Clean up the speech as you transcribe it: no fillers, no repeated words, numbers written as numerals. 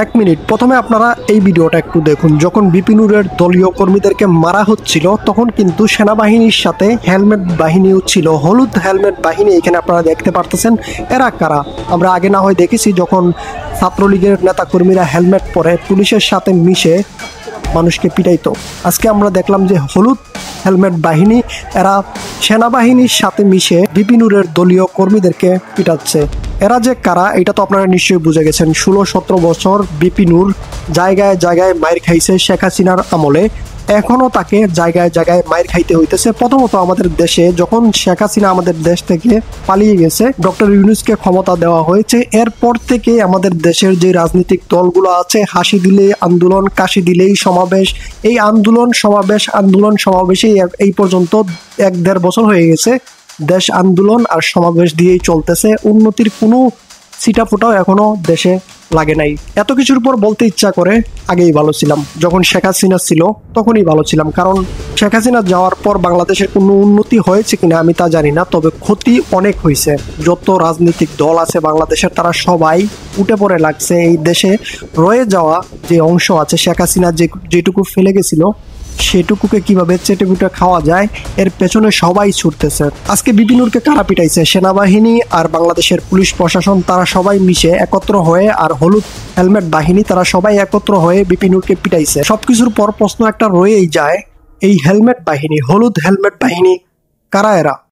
এক মিনিট, প্রথমে আপনারা এই ভিডিওটা একটু দেখুন। যখন বিপিনুরের দলীয় কর্মীদেরকে মারা হচ্ছিল তখন কিন্তু সেনাবাহিনীর সাথে হেলমেট বাহিনীও ছিল, হলুদ হেলমেট বাহিনী। এখানে আপনারা দেখতে পারতেছেন এরা কারা। আমরা আগে না হয় দেখেছি যখন ছাত্রলীগের নেতাকর্মীরা হেলমেট পরে পুলিশের সাথে মিশে মানুষকে পিটাইতো। আজকে আমরা দেখলাম যে হলুদ হেলমেট বাহিনী এরা সেনাবাহিনীর সাথে মিশে বিপিনুরের দলীয় কর্মীদেরকে পিটাচ্ছে। এরা যে কারা এটা তো আপনারা নিশ্চয়ই বুঝে গেছেন। 16-17 বছর বিপিনুর জায়গায় জায়গায় মাইর খাইছে শেখ হাসিনার আমলে, এখনো তাকে জায়গায় জায়গায় মাইর খাইতে হইতেছে। প্রথমত আমাদের দেশে যখন শেখ হাসিনা আমাদের দেশ থেকে পালিয়ে গেছে, ডক্টর ইউনূসকে ক্ষমতা দেওয়া হয়েছে, এরপর থেকে আমাদের দেশের যে রাজনৈতিক দলগুলো আছে, হাসি দিলেই আন্দোলন, কাশি দিলেই সমাবেশ, এই আন্দোলন সমাবেশেই এই পর্যন্ত 1-1.5 বছর হয়ে গেছে দেশ আন্দোলন আর সমাবেশ দিয়েই চলতেছে। উন্নতির কোনো ছিটাফোঁটাও এখনো দেশে লাগে নাই। এত কিছুর পর বলতে ইচ্ছা করে আগেই ভালো ছিলাম, যখন শেখ হাসিনা ছিল তখনই ভালো ছিলাম। কারণ শেখ হাসিনা যাওয়ার পর বাংলাদেশের কোনো উন্নতি হয়েছে কিনা আমি তা জানি না, তবে ক্ষতি অনেক হয়েছে। যত রাজনৈতিক দল আছে বাংলাদেশের তারা সবাই উঠে পড়ে লাগছে। এই দেশে রয়ে যাওয়া যে অংশ আছে, শেখ হাসিনা যেটুকু ফেলে গেছিল সেটুকুকে কিভাবে চেটেপুটে খাওয়া যায় এর পেছনে সবাই ছুটতেছে। আজকে বিপিনুরকে কারা পিটাইছে? সেনাবাহিনী আর বাংলাদেশের পুলিশ প্রশাসন, তারা সবাই মিশে একত্র হয়ে, আর হলুদ হেলমেট বাহিনী তারা সবাই একত্র হয়ে বিপিনুরকে পিটাইছে। সবকিছুর পর প্রশ্ন একটা রয়েই যায়, এই হেলমেট বাহিনী, হলুদ হেলমেট বাহিনী কারা এরা?